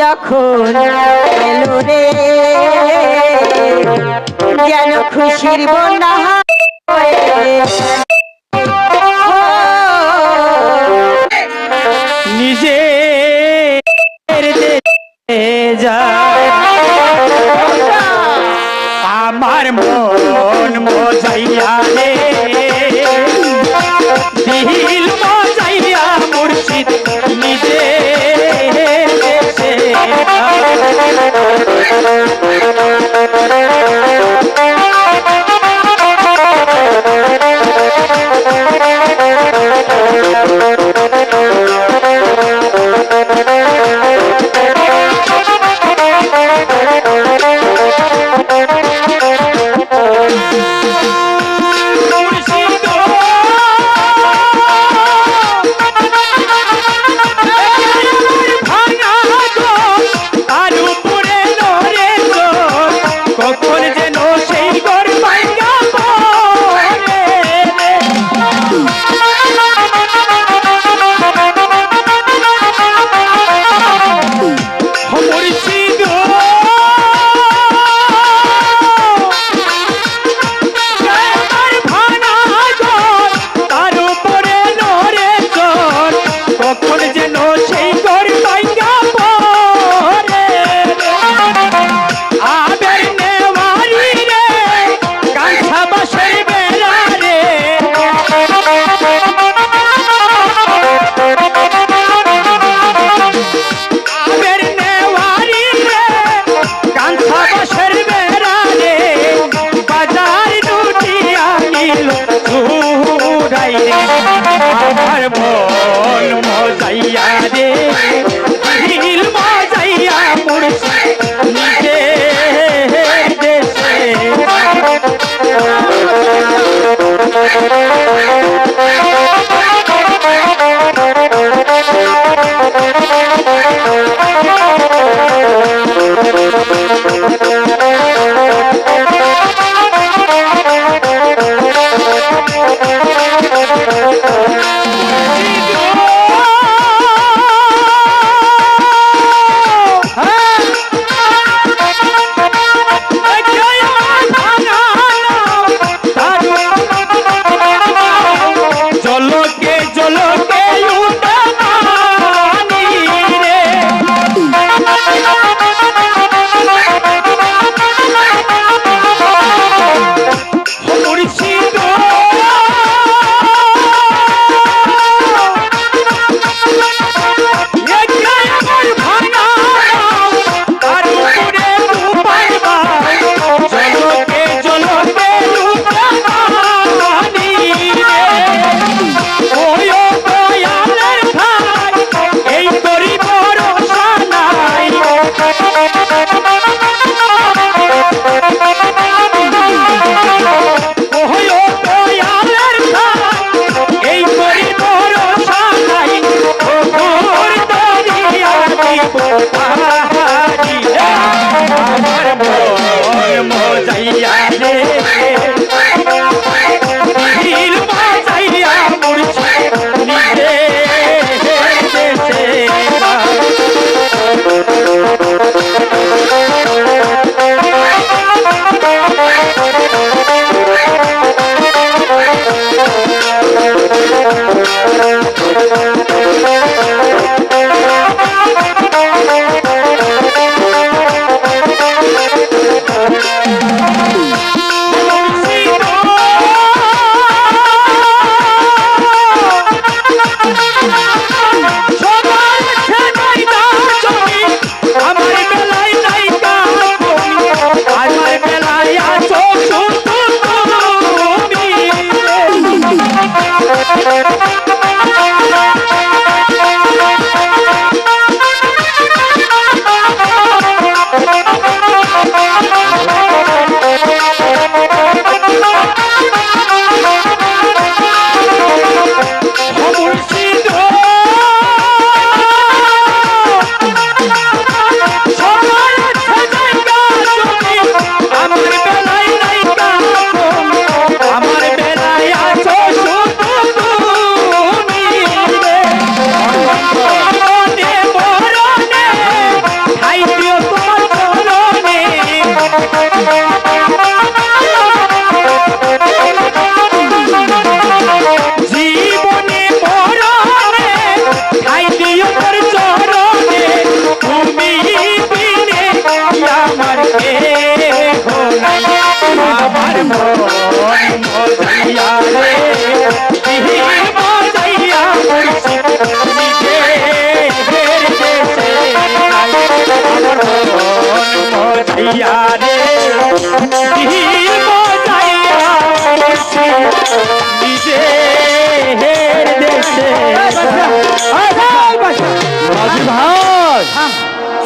যখন এলো রে যেন খুশির বন্যা নিজের যায় আমার মন মজাইয়া রে দিল মজাইয়া মুর্শিদ নিজে আমার মন মজাইয়া রে দিল মজাইয়া মুর্শিদ নিজে দেশে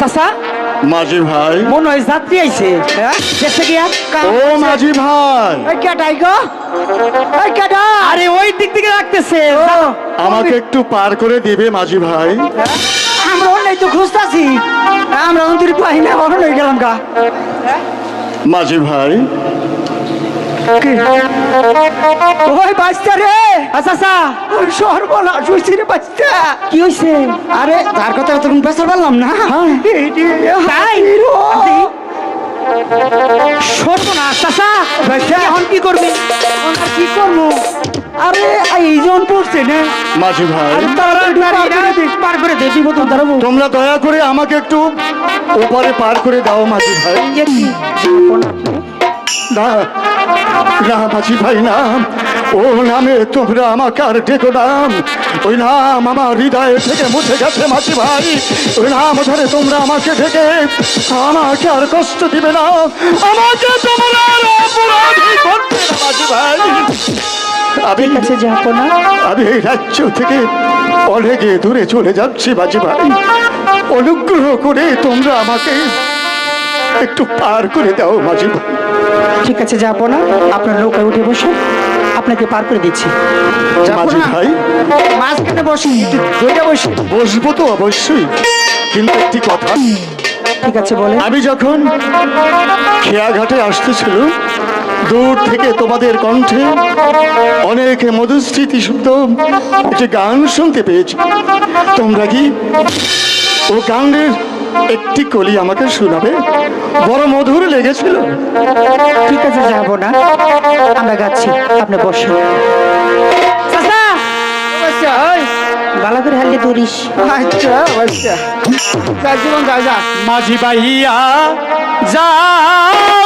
চাচা মাঝি ভাই, মনে হয় যাত্রী আইছে দেশে গিয়া ও মাঝি ভাই, ওই কেটাই গো ওই কেটা আরে ওই দিক থেকে রাখতেছে আমাকে একটু পার করে দিবে মাঝি ভাই? আমরা অন্যায় তো খুঁজতাছি আমরা অন্তরি পাই না কখন হয়ে গেলাম গা মাঝি ভাই, ওই বাচ্চা রে আচ্ছা ওই সর্বনাশ হয়েছে রে বাচ্চা কি হয়েছে আরে তার কথা তখন বেচার পারলাম না তাই সর্বনাশ চাচা বাচ্চা এখন কি করবি কি করবো আরে এই জন পড়ছে না মাঝি ভাই, পার করে দে বিপদ দাঁড়াবো তোমরা দয়া করে আমাকে একটু ওপারে পার করে দাও মাঝি ভাই। না না মাঝি ভাই, না, ও নামে তোমরা আমাকে আর ডেকো নাম, ওই নাম আমার হৃদয় থেকে মুছে গেছে মাঝি ভাই। ওই নাম ধরে তোমরা আমাকে ডেকে আমাকে আর কষ্ট দিবে না, আমাকে তোমরা আর অপরাধী করবে না মাঝি ভাই। আমি কাছে যাবো না আমি এই রাজ্য থেকে অনেকে দূরে চলে যাচ্ছি মাঝি ভাই, অনুগ্রহ করে তোমরা আমাকে একটু পার করে দাও মাঝি ভাই। ঠিক আছে যাবো না আপনার নৌকায় উঠে বসে আপনাকে পার করে দিচ্ছি মাঝি ভাই, মাঝখানে বসি দুইটা বসি বসবো তো অবশ্যই, কিন্তু একটি কথা, ঠিক আছে বলে আমি যখন খেয়াঘাটে আসতেছিল দূর থেকে তোমাদের কণ্ঠে অনেক মধুস্মৃতি শুদ্ধ একটি গান শুনতে পেয়েছি। তোমরা কি ও গানের একটি কলি আমাকে শোনাবে? বড় মধুর লেগেছিল। ঠিক আছে যাবো না আমরা গাচ্ছি আপনি বসে ভালো করে হালকে ধরিস আচ্ছা আচ্ছা জীবন যা যা মাঝি ভাইয়া যাও